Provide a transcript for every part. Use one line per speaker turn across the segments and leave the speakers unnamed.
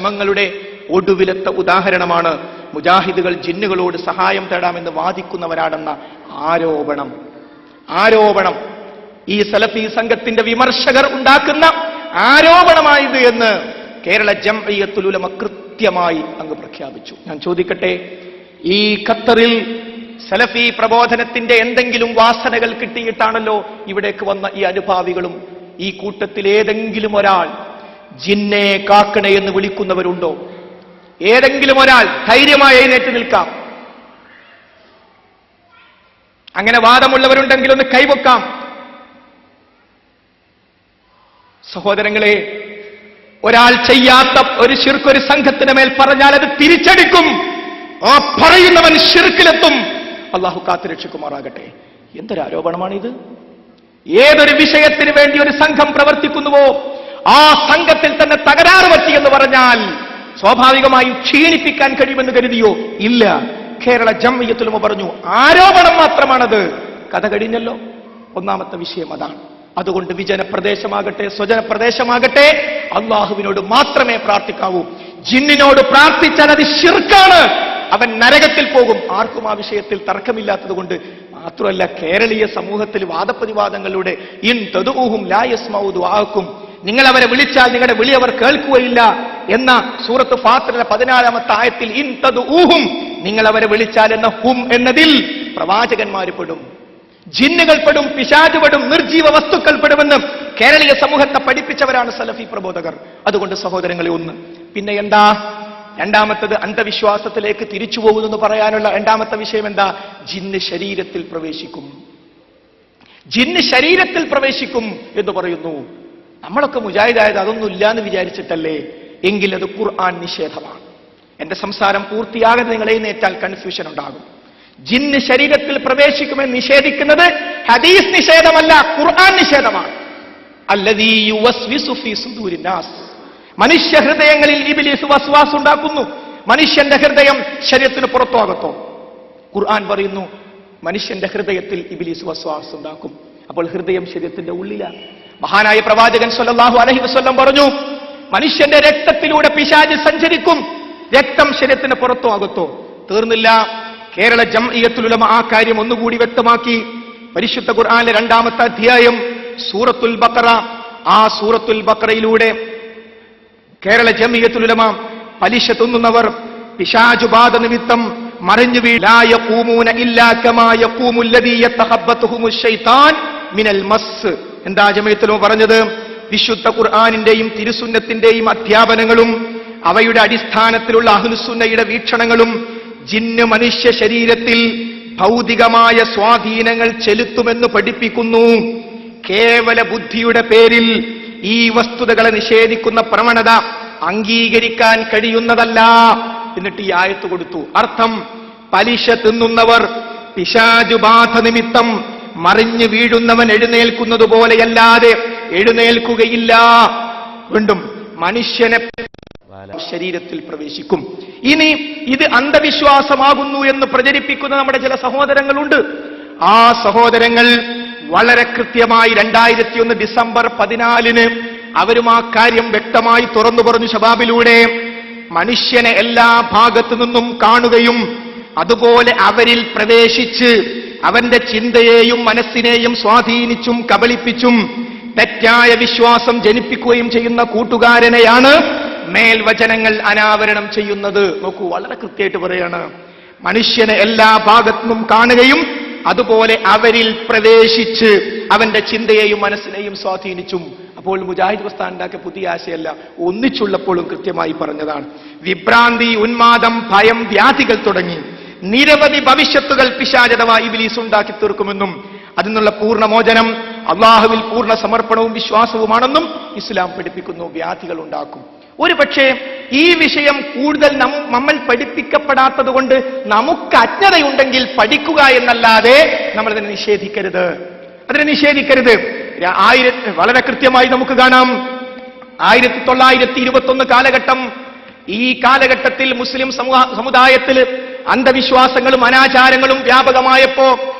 ശ്രമങ്ങളുടെ ഒടുവിലത്തെ ഉദാഹരണമാണ് മുജാഹിദുകൾ ജിന്നുകളോട് സഹായം തേടാമെന്ന് വാദിക്കുന്നവരാണെന്ന ആരോപണം ഈ സലഫി സംഘത്തിന്റെ വിമർശകർ ഉണ്ടാക്കുന്ന ആരോപണമായത് എന്ന് കേരള ജംഇയ്യത്തുൽ ഉലമ കൃത്യമായി അങ്ങ് പ്രഖ്യാപിച്ചു. ഞാൻ ചോദിക്കട്ടെ, ഈ ഖത്തറിൽ സലഫി പ്രബോധനത്തിന്റെ എന്തെങ്കിലും വാസനകൾ കിട്ടിയിട്ടാണല്ലോ ഇവിടേക്ക് വന്ന ഈ അനുഭാവികളും? ഈ കൂട്ടത്തിൽ ഏതെങ്കിലും ഒരാൾ ജിന്നെ കാക്കണേ എന്ന് വിളിക്കുന്നവരുണ്ടോ? ഏതെങ്കിലും ഒരാൾ ധൈര്യമായി എഴുന്നേറ്റ് നിൽക്കാം. അങ്ങനെ വാദമുള്ളവരുണ്ടെങ്കിൽ ഒന്ന് കൈവക്കാം. സഹോദരങ്ങളെ, ഒരാൾ ചെയ്യാത്ത ഒരു ശിർക്ക് ഒരു സംഘത്തിന് മേൽ പറഞ്ഞാൽ അത് തിരിച്ചടിക്കും. ആ പറയുന്നവൻ ശിർക്കിലെത്തും. അള്ളാഹു കാത്തുരക്ഷിക്കുമാറാകട്ടെ. എന്തൊരാരോപണമാണിത്? ഏതൊരു വിഷയത്തിന് വേണ്ടി ഒരു സംഘം പ്രവർത്തിക്കുന്നുവോ ആ സംഘത്തിൽ തന്നെ തകരാറ് പറ്റിയെന്ന് പറഞ്ഞാൽ സ്വാഭാവികമായും ക്ഷീണിപ്പിക്കാൻ കഴിയുമെന്ന് കരുതിയോ? ഇല്ല. കേരള ജംഇയ്യത്തുൽ ഉലമ പറഞ്ഞു ആരോപണം മാത്രമാണത്. കഥ കഴിഞ്ഞല്ലോ. ഒന്നാമത്തെ വിഷയം അതാണ്. അതുകൊണ്ട് വിജന പ്രദേശമാകട്ടെ സ്വജന പ്രദേശമാകട്ടെ അള്ളാഹുവിനോട് മാത്രമേ പ്രാർത്ഥിക്കാവൂ. ജിന്നിനോട് പ്രാർത്ഥിച്ചാൽ അത് ശിർക്കാണ്, അവൻ നരകത്തിൽ പോകും. ആർക്കും ആ വിഷയത്തിൽ തർക്കമില്ലാത്തത് കൊണ്ട് മാത്രമല്ല, കേരളീയ സമൂഹത്തിൽ വാദപ്രതിവാദങ്ങളിലൂടെ ഇൻ തദഊഹും ലാ യസ്മഉ ദുആഅക്കും, നിങ്ങൾ അവരെ വിളിച്ചാൽ നിങ്ങളുടെ വിളി അവർ കേൾക്കുകയില്ല എന്ന സൂറത്ത് ഫാത്തിറിലെ 14-ാമത്തെ ആയത്തിൽ ഇൻ തദഊഹും, നിങ്ങൾ അവരെ വിളിച്ചാൽ എന്ന ഹും എന്നതിൽ പ്രവാചകന്മാർ പെടും, ജിന്നുകൾ പെടും, പിശാച് പെടും, നിർജീവ വസ്തുക്കൾ പെടുമെന്ന് കേരളീയ സമൂഹത്തെ പഠിപ്പിച്ചവരാണ് സലഫി പ്രബോധകർ. അതുകൊണ്ട് സഹോദരങ്ങളെ, ഒന്ന് പിന്നെ എന്താ രണ്ടാമത്തത്? അന്ധവിശ്വാസത്തിലേക്ക് തിരിച്ചു പോകുമെന്ന് പറയാനുള്ള രണ്ടാമത്തെ വിഷയം എന്താ? ജിന്ന് ശരീരത്തിൽ പ്രവേശിക്കും, ജിന്ന് ശരീരത്തിൽ പ്രവേശിക്കും എന്ന് പറയുന്നു. നമ്മളൊക്കെ മുജാഹിദായത് അതൊന്നും ഇല്ലാന്ന് വിചാരിച്ചിട്ടല്ലേ? എങ്കിൽ അത് ഖുർആൻ നിഷേധമാണ്. എന്റെ സംസാരം പൂർത്തിയാകാതെ നിങ്ങൾ എഴുന്നേറ്റാൽ കൺഫ്യൂഷൻ ഉണ്ടാകും. ജിന്ന് ശരീരത്തിൽ പ്രവേശിക്കുമെന്ന് നിഷേധിക്കുന്നത് ഹദീസ് നിഷേധമല്ല, ഖുർആൻ നിഷേധമാണ്. അല്ലദീ യുവസ്വിസു ഫീ സുദൂരിന്നാസ്, മനുഷ്യ ഹൃദയങ്ങളിൽ ഇബ്ലീസ് വസ്വാസ് ഉണ്ടാക്കുന്നു. മനുഷ്യന്റെ ഹൃദയം ശരീരത്തിന് പുറത്തോ അകത്തോ? ഖുർആൻ പറയുന്നു മനുഷ്യന്റെ ഹൃദയത്തിൽ ഇബ്ലീസ് വസ്വാസ് ഉണ്ടാക്കും. അപ്പോൾ ഹൃദയം ശരീരത്തിന്റെ ഉള്ളിലാണ്. മഹാനായ പ്രവാചകൻ സ്വല്ലല്ലാഹു അലൈഹി വസല്ലം പറഞ്ഞു മനുഷ്യന്റെ രക്തത്തിലൂടെ പിശാച് സഞ്ചരിക്കും. രക്തം ശരീരത്തിന് പുറത്തോ അകത്തോ? തീർന്നില്ല. കേരള ജംഇയ്യത്തുൽ ഉലമ ആ കാര്യം ഒന്നുകൂടി വ്യക്തമാക്കി. പരിശുദ്ധ ഖുർആനിലെ 2-ാമത്തെ അധ്യായം സൂറത്തുൽ ബഖറ, ആ സൂറത്തുൽ ബഖറയിലൂടെ കേരള ജംഇയ്യത്തുൽ ഉലമ പലിശ തിന്നുന്നവർ പിശാചുബാധ നിമിത്തം മറിഞ്ഞു ലാ യഖൂമൂന ഇല്ലാ കമാ യഖൂമുൽ ലദീ യതഖബ്ബതുഹുമുശ് ശൈത്താൻ മിനൽ മസ്. എന്താ ജംഇയ്യത്തുൽ ഉലമ പറഞ്ഞത്? വിശുദ്ധ ഖുർആനിന്റെയും തിരുസുന്നത്തിന്റെയും അധ്യാപനങ്ങളും അവയുടെ അടിസ്ഥാനത്തിലുള്ള അഹ്ലുസുന്നയുടെ വീക്ഷണങ്ങളും ജിന്ന് മനുഷ്യ ശരീരത്തിൽ ഭൗതികമായ സ്വാധീനങ്ങൾ ചെലുത്തുമെന്ന് പഠിപ്പിക്കുന്നു. കേവല ബുദ്ധിയുടെ പേരിൽ ഈ വസ്തുതകളെ നിഷേധിക്കുന്ന പ്രവണത അംഗീകരിക്കാൻ കഴിയുന്നതല്ല. എന്നിട്ട് ഈ ആയത്ത് കൊടുത്തു. അർത്ഥം, പലിശ തിന്നുന്നവർ പിശാചുബാധ നിമിത്തം മറിഞ്ഞു വീഴുന്നവൻ എഴുന്നേൽക്കുന്നത് പോലെയല്ലാതെ എഴുന്നേൽക്കുകയില്ല. വീണ്ടും മനുഷ്യനെ ശരീരത്തിൽ പ്രവേശിക്കും. ഇനി ഇത് അന്ധവിശ്വാസമാകുന്നു എന്ന് പ്രചരിപ്പിക്കുന്ന നമ്മുടെ ചില സഹോദരങ്ങളുണ്ട്. ആ സഹോദരങ്ങൾ വളരെ കൃത്യമായി 2001 ഡിസംബർ 14 അവരും ആ കാര്യം വ്യക്തമായി തുറന്നു പറഞ്ഞു ശബാബിലൂടെ. മനുഷ്യനെ എല്ലാ ഭാഗത്തു നിന്നും കാണുകയും അതുപോലെ അവരിൽ പ്രവേശിച്ച് അവന്റെ ചിന്തയെയും മനസ്സിനെയും സ്വാധീനിച്ചും കബളിപ്പിച്ചും തെറ്റായ വിശ്വാസം ജനിപ്പിക്കുകയും ചെയ്യുന്ന കൂട്ടുകാരനെയാണ് മേൽവചനങ്ങൾ അനാവരണം ചെയ്യുന്നത്. നോക്കൂ, വളരെ കൃത്യമായിട്ട് പറയാണ്. മനുഷ്യനെ എല്ലാ ഭാഗത്തുനിന്നും കാണുകയും അതുപോലെ അവരിൽ പ്രവേശിച്ച് അവന്റെ ചിന്തയെയും മനസ്സിനെയും സ്വാധീനിച്ചും. അപ്പോൾ മുജാഹിദ് പ്രസ്ഥാനം ഉണ്ടാക്കിയ പുതിയ ആശയമല്ല, ഒന്നിച്ചുള്ളപ്പോഴും കൃത്യമായി പറഞ്ഞതാണ്. വിഭ്രാന്തി, ഉന്മാദം, ഭയം, വ്യാധികൾ തുടങ്ങി നിരവധി ഭവിഷ്യത്തുകൾ പിശാച് അഥവാ ഇബ്ലീസ് ഉണ്ടാക്കി തീർക്കുമെന്നും അതിനുള്ള പൂർണ്ണമോചനം അള്ളാഹുവിൽ പൂർണ്ണ സമർപ്പണവും വിശ്വാസവുമാണെന്നും ഇസ്ലാം പഠിപ്പിക്കുന്നു. വ്യാധികൾ ഉണ്ടാക്കും. ഒരു പക്ഷേ ഈ വിഷയം കൂടുതൽ നമ്മൾ പഠിപ്പിക്കപ്പെടാത്തത് കൊണ്ട് നമുക്ക് അജ്ഞതയുണ്ടെങ്കിൽ പഠിക്കുക എന്നല്ലാതെ നമ്മൾ അതിനെ നിഷേധിക്കരുത്. വളരെ കൃത്യമായി നമുക്ക് കാണാം. 1921 കാലഘട്ടം. ഈ കാലഘട്ടത്തിൽ മുസ്ലിം സമുദായത്തിൽ അന്ധവിശ്വാസങ്ങളും അനാചാരങ്ങളും വ്യാപകമായപ്പോ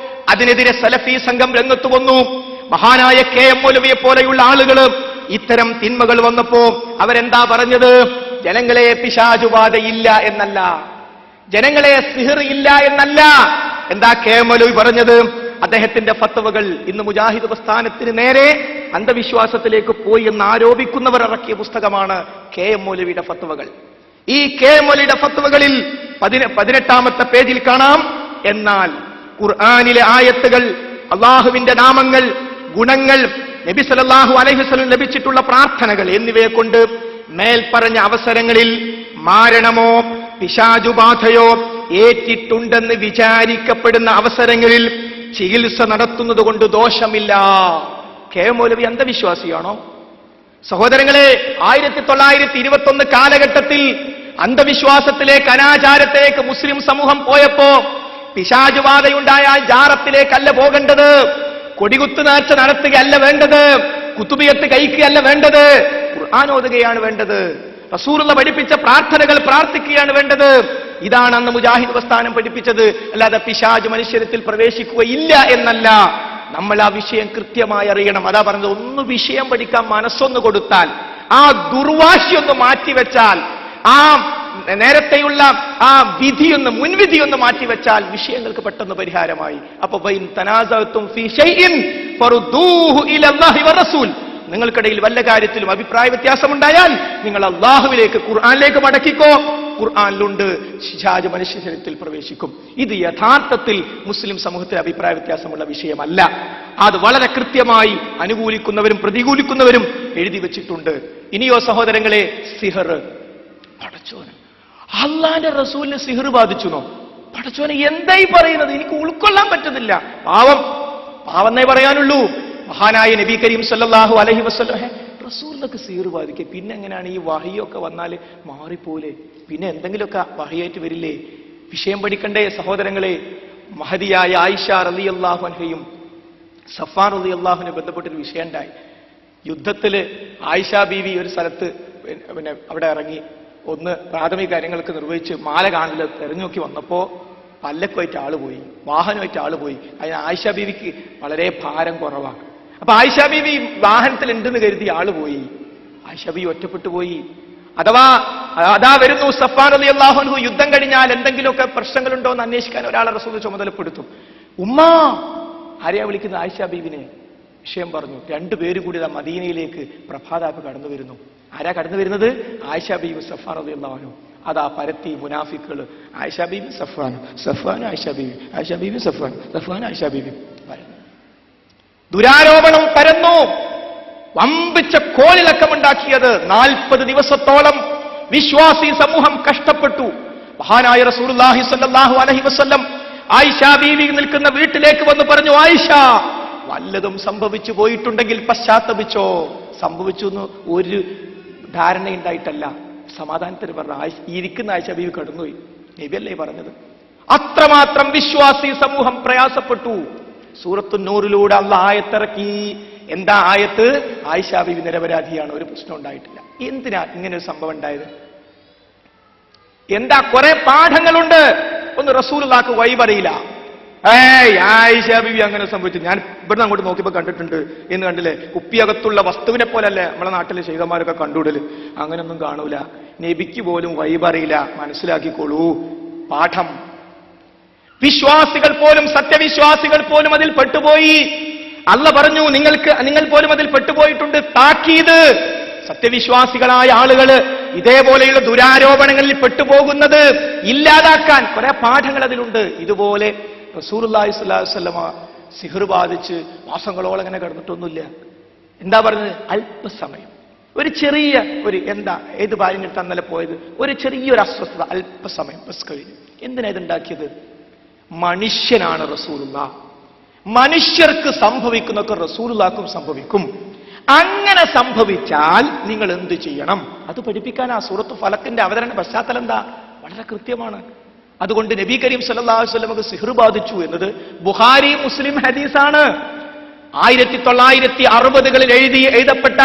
അതിനെതിരെ സലഫി സംഘം രംഗത്ത് വന്നു. മഹാനായ കെ എം മൗലവിയെ പോലെയുള്ള ആളുകൾ ഇത്തരം തിന്മകൾ വന്നപ്പോ അവരെന്താ പറഞ്ഞത്? ജനങ്ങളെ പിശാചുബാധയില്ല എന്നല്ല, ജനങ്ങളെ സിഹർ ഇല്ല എന്നല്ല. എന്താ കെ മൗലവി പറഞ്ഞത്? അദ്ദേഹത്തിന്റെ ഫത്വകൾ ഇന്ന് മുജാഹിദ് പ്രസ്ഥാനത്തിന് നേരെ അന്ധവിശ്വാസത്തിലേക്ക് പോയി എന്ന് ആരോപിക്കുന്നവർ ഇറക്കിയ പുസ്തകമാണ് കെ എം മൗലവിയുടെ ഫത്വകൾ. ഈ കെ എം മൗലവിയുടെ ഫത്വകളിൽ 18ാമത്തെ പേജിൽ കാണാം, എന്നാൽ ഖുർആനിലെ ആയത്തുകൾ, അള്ളാഹുവിന്റെ നാമങ്ങൾ, ഗുണങ്ങൾ, നബി സല്ലല്ലാഹു അലൈഹി വസല്ലം ലഭിച്ചിട്ടുള്ള പ്രാർത്ഥനകൾ എന്നിവയെ കൊണ്ട് മേൽപ്പറഞ്ഞ അവസരങ്ങളിൽ മാരണമോ പിശാചുബാധയോ ഏറ്റിട്ടുണ്ടെന്ന് വിചാരിക്കപ്പെടുന്ന അവസരങ്ങളിൽ ചികിത്സ നടത്തുന്നത് കൊണ്ട് ദോഷമില്ല. കെ മൗലവി അന്ധവിശ്വാസിയാണോ? സഹോദരങ്ങളെ, 1921 കാലഘട്ടത്തിൽ അന്ധവിശ്വാസത്തിലേക്ക്, അനാചാരത്തിലേക്ക് മുസ്ലിം സമൂഹം പോയപ്പോ പിശാചുബാധയുണ്ടായാൽ ജാറത്തിലേക്കല്ല പോകേണ്ടത്, കൊടികുത്ത് നേർച്ച നടത്തുകയല്ല വേണ്ടത്, കുത്തുബിയത്ത് കഴിക്കുകയല്ല വേണ്ടത്, ഖുർആൻ ഓതുകയാണ് വേണ്ടത്, റസൂലുള്ള പഠിപ്പിച്ച പ്രാർത്ഥനകൾ പ്രാർത്ഥിക്കുകയാണ് വേണ്ടത്. ഇതാണ് അന്ന് മുജാഹിദ് പ്രസ്ഥാനം പഠിപ്പിച്ചത്. അല്ലാതെ പിശാച് മനുഷ്യരത്തിൽ പ്രവേശിക്കുകയില്ല എന്നല്ല. നമ്മൾ ആ വിഷയം കൃത്യമായി അറിയണം. അതാ പറഞ്ഞത്, ഒന്ന് വിഷയം പഠിക്കാൻ മനസ്സൊന്ന് കൊടുത്താൽ, ആ ദുർവാശിയൊന്ന് മാറ്റിവെച്ചാൽ, ആ നേരത്തെയുള്ള ആ വിധിയൊന്ന്, മുൻവിധിയൊന്ന് മാറ്റിവെച്ചാൽ വിഷയങ്ങൾക്ക് പെട്ടെന്ന് പരിഹാരമായി. അപ്പൊ നിങ്ങൾക്കിടയിൽ വല്ല കാര്യത്തിലും അഭിപ്രായ വ്യത്യാസമുണ്ടായാൽ നിങ്ങൾ അള്ളാഹുവിലേക്ക്, ഖുർആനിലേക്ക് മടക്കിക്കോ. ഖുർആനിലുണ്ട് പിശാച് മനുഷ്യ ശരീരത്തിൽ പ്രവേശിക്കും. ഇത് യഥാർത്ഥത്തിൽ മുസ്ലിം സമൂഹത്തിൽ അഭിപ്രായ വ്യത്യാസമുള്ള വിഷയമല്ല. അത് വളരെ കൃത്യമായി അനുകൂലിക്കുന്നവരും പ്രതികൂലിക്കുന്നവരും എഴുതി വെച്ചിട്ടുണ്ട്. ഇനിയോ സഹോദരങ്ങളെ, സിഹർ, പടച്ചോന് അള്ളാന്റെ റസൂലിന് സിഹർ ബാധിച്ചുനോ? പടച്ചോനെ എന്തായി പറയുന്നത്? എനിക്ക് ഉൾക്കൊള്ളാൻ പറ്റുന്നില്ല. പാവന്നേ പറയാനുള്ളൂ. മഹാനായ നബി കരീം സല്ലല്ലാഹു അലൈഹി വസല്ലം റസൂലിനൊക്കെ സിഹർ ബാധിക്കുക, പിന്നെ എങ്ങനെയാണ് ഈ വഹിയൊക്കെ വന്നാൽ മാറിപ്പോലെ? പിന്നെ എന്തെങ്കിലുമൊക്കെ വഹിയായിട്ട് വരില്ലേ? വിഷയം പഠിക്കണ്ടേ സഹോദരങ്ങളെ? മഹദിയായ ആയിഷ റളിയല്ലാഹു അൻഹയും സഫ്വാൻ റളിയല്ലാഹുവിനെ ബന്ധപ്പെട്ടൊരു വിഷയം ഉണ്ടായി. യുദ്ധത്തില് ആയിഷ ബീവി ഒരു സ്ഥലത്ത് അവിടെ ഇറങ്ങി ഒന്ന് പ്രാഥമിക കാര്യങ്ങൾക്ക് നിർവഹിച്ച് മാല കാണൽ തെരഞ്ഞു നോക്കി വന്നപ്പോ പല്ലക്കുമായിട്ട് ആള് പോയി, വാഹനമായിട്ട് ആള് പോയി. അതിന് ആയിഷ ബീവിക്ക് വളരെ ഭാരം കുറവാണ്. അപ്പൊ ആയിഷ ബീവി വാഹനത്തിൽ ഉണ്ടെന്ന് കരുതി ആള് പോയി. ആയിഷ ബീവി ഒറ്റപ്പെട്ടു പോയി. അഥവാ അതാ വരുന്നു സഫ്വാൻ റളിയല്ലാഹു അൻഹു, യുദ്ധം കഴിഞ്ഞാൽ എന്തെങ്കിലുമൊക്കെ പ്രശ്നങ്ങളുണ്ടോ എന്ന് അന്വേഷിക്കാൻ ഒരാളെ റസൂൽ ചുമതലപ്പെടുത്തും. ഉമ്മ ആരെയാ വിളിക്കുന്നത്? ആയിഷ ബീവിനെ. വിഷയം പറഞ്ഞു. രണ്ടുപേരും കൂടി മദീനയിലേക്ക് പ്രഭാതാപ്പ് കടന്നു വരുന്നു. ആരാ കടന്നു വരുന്നത്? ആയിഷ ബീവി, സഫ്വാൻ റളിയല്ലാഹു അൻഹു. അതാ പരത്തി മുനാഫിക്കുകൾ. ആയിഷ ബീവി സഫ്വാൻ, സഫ്വാൻ ആയിഷ ബീവി, ആയിഷ ബീവി സഫ്വാൻ, സഫ്വാൻ ആയിഷ ബീവി. ദുരാരോപണം പരന്നു. വമ്പിച്ച കോളിളക്കമുണ്ടാക്കിയത് 40 ദിവസത്തോളം വിശ്വാസി സമൂഹം കഷ്ടപ്പെട്ടു. മഹാനായ റസൂലുള്ളാഹി സ്വല്ലല്ലാഹു അലൈഹി വസല്ലം ആയിഷ ബീവി നിൽക്കുന്ന വീട്ടിലേക്ക് വന്ന് പറഞ്ഞു, ആയിഷ, വല്ലതും സംഭവിച്ചു പോയിട്ടുണ്ടെങ്കിൽ പശ്ചാത്തപിച്ചോ. സംഭവിച്ചു എന്ന് ഒരു ധാരണയുണ്ടായിട്ടല്ല, സമാധാനത്തിന് പറഞ്ഞു. ഇരിക്കുന്ന ആയിഷ ബീവി കടന്നുപോയി. നബിയല്ലേ പറഞ്ഞത്? അത്രമാത്രം വിശ്വാസി സമൂഹം പ്രയാസപ്പെട്ടു. സൂറത്തു നൂറിലൂടെ അല്ലാഹ് ആയത്തിറക്കി. എന്താ ആയത്ത്? ആയിഷ ബീവി നിരപരാധിയാണ്, ഒരു പ്രശ്നം ഉണ്ടായിട്ടില്ല. എന്തിനാ ഇങ്ങനെ ഒരു സംഭവം ഉണ്ടായത്? എന്താ? കുറെ പാഠങ്ങളുണ്ട്. ഒന്ന് റസൂലുള്ളാഹിക്ക് വഴി പറയില്ല. ആയിഷ ബീവി അങ്ങനെ സംഭവിച്ചു, ഞാൻ ഇവിടുന്ന് അങ്ങോട്ട് നോക്കിയപ്പോ കണ്ടിട്ടുണ്ട് എന്ന് കണ്ടില്ലേ? കുപ്പിയകത്തുള്ള വസ്തുവിനെ പോലല്ലേ നമ്മളെ നാട്ടിലെ ശൈതന്മാരൊക്കെ കണ്ടുവിടല്. അങ്ങനെയൊന്നും കാണൂല. നബിക്ക് പോലും വഴി പറയില്ല. മനസ്സിലാക്കിക്കോളൂ പാഠം. വിശ്വാസികൾ പോലും, സത്യവിശ്വാസികൾ പോലും അതിൽ പെട്ടുപോയി. അള്ള പറഞ്ഞു, നിങ്ങൾ പോലും അതിൽ പെട്ടുപോയിട്ടുണ്ട്. താക്കീത്. സത്യവിശ്വാസികളായ ആളുകള് ഇതേപോലെയുള്ള ദുരാരോപണങ്ങളിൽ പെട്ടുപോകുന്നത് ഇല്ലാതാക്കാൻ കുറെ പാഠങ്ങൾ അതിലുണ്ട്. ഇതുപോലെ റസൂലുള്ളാഹി സ്വല്ലല്ലാഹു അലൈഹി വസല്ലമ സിഹർ ബാധിച്ച് മാസങ്ങളോളം അങ്ങനെ കിടന്നിട്ടൊന്നുമില്ല. എന്താ പറഞ്ഞത്? അല്പസമയം, ഒരു ചെറിയ എന്താ, ഏത് ഭാര്യൻ്റെ അടുത്ത് അന്നലെ പോയത്, ഒരു ചെറിയൊരു അസ്വസ്ഥത, അല്പസമയം ബസ് കഴിഞ്ഞു. എന്തിനാ ഇതുണ്ടാക്കിയത്? മനുഷ്യനാണ് റസൂലുള്ളാഹ്. മനുഷ്യർക്ക് സംഭവിക്കുന്നൊക്കെ റസൂലുള്ളാഹിക്കും സംഭവിക്കും. അങ്ങനെ സംഭവിച്ചാൽ നിങ്ങൾ എന്ത് ചെയ്യണം? അത് പഠിപ്പിക്കാൻ ആ സൂറത്ത് ഫലക്കിന്റെ അവതരണ പശ്ചാത്തലം എന്താ? വളരെ കൃത്യമാണ്. അതുകൊണ്ട് നബി കരീം സല്ലല്ലാഹു അലൈഹി വസല്ലമക്ക് സിഹർ ബാധിച്ചു എന്നത് ബുഖാരി മുസ്ലിം ഹദീസാണ്. 1960കളിൽ എഴുതപ്പെട്ട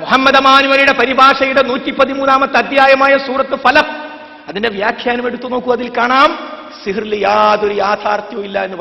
മുഹമ്മദ് അമാനുവലിയുടെ പരിഭാഷയുടെ 113ാമത്തെ അധ്യായമായ സൂറത്ത് ഫലഖ്, അതിന്റെ വ്യാഖ്യാനം എടുത്തു നോക്കൂ. അതിൽ കാണാം സിഹറിൽ യാതൊരു യാഥാർത്ഥ്യവും ഇല്ല എന്ന്